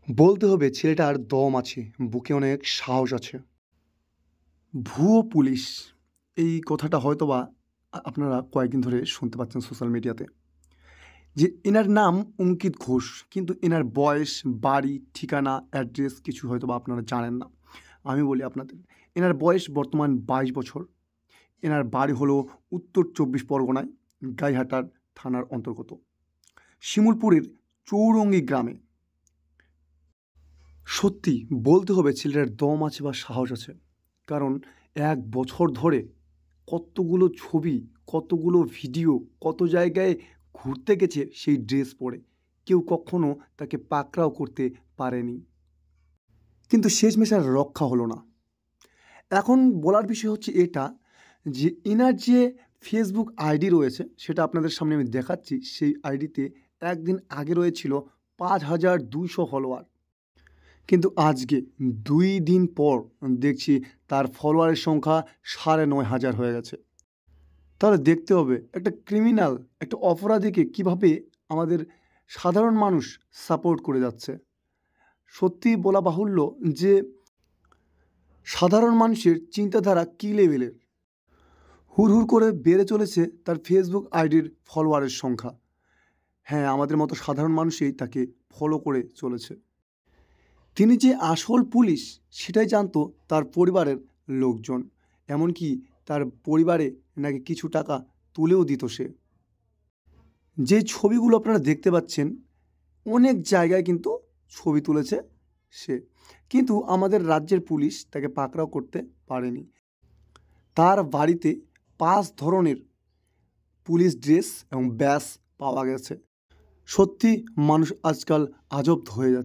বলতে হবে ছেলেটার দম আছে, বুকে অনেক সাহস আছে। ভুয়ো পুলিশ এই কথাটা হয়তোবা আপনারা কয়েকদিন ধরে শুনতে পাচ্ছেন সোশ্যাল মিডিয়াতে। যে এনার নাম অঙ্কিত ঘোষ, কিন্তু এনার বয়স, বাড়ি, ঠিকানা, অ্যাড্রেস কিছু হয়তোবা আপনারা জানেন না। আমি বলি আপনাদের, এনার বয়স বর্তমান 22 বছর। এনার বাড়ি হলো উত্তর 24 পরগনায়, গাইঘাটার থানার অন্তর্গত শিমুলপুরের চৌরঙ্গি গ্রামে। সত্যি বলতে হবে ছেলেটার দম আছে বা সাহস আছে, কারণ 1 বছর ধরে কতগুলো ছবি, কতগুলো ভিডিও, কত জায়গায় ঘুরতে গেছে সেই ড্রেস পরে। কেউ কখনো তাকে পাকড়াও করতে পারেনি, কিন্তু শেষমেশ আর রক্ষা হলো না। এখন বলার বিষয় হচ্ছে এটা, যে এনার যে ফেসবুক আইডি রয়েছে সেটা আপনাদের সামনে আমি দেখাচ্ছি। সেই আইডিতে একদিন আগে রয়েছিল 5200 ফলোয়ার, কিন্তু আজকে 2 দিন পর দেখছি তার ফলোয়ারের সংখ্যা 9500 হয়ে গেছে। তাহলে দেখতে হবে একটা ক্রিমিনাল, একটা অপরাধীকে কিভাবে আমাদের সাধারণ মানুষ সাপোর্ট করে যাচ্ছে। সত্যি বলা বাহুল্য যে সাধারণ মানুষের চিন্তাধারা কী লেভেলের। হুড় করে বেড়ে চলেছে তার ফেসবুক আইডির ফলোয়ারের সংখ্যা। হ্যাঁ, আমাদের মতো সাধারণ মানুষই তাকে ফলো করে চলেছে। তিনি যে আসল পুলিশ সেটাই জানতো তার পরিবারের লোকজন, এমনকি তার পরিবারে নাকি কিছু টাকা তুলেও দিত সে। যে ছবিগুলো আপনারা দেখতে পাচ্ছেন, অনেক জায়গায় কিন্তু ছবি তুলেছে সে, কিন্তু আমাদের রাজ্যের পুলিশ তাকে পাকড়াও করতে পারেনি। তার বাড়িতে 5 ধরনের পুলিশ ড্রেস এবং ব্যাজ পাওয়া গেছে। সত্যি মানুষ আজকাল আজব হয়ে যাচ্ছে।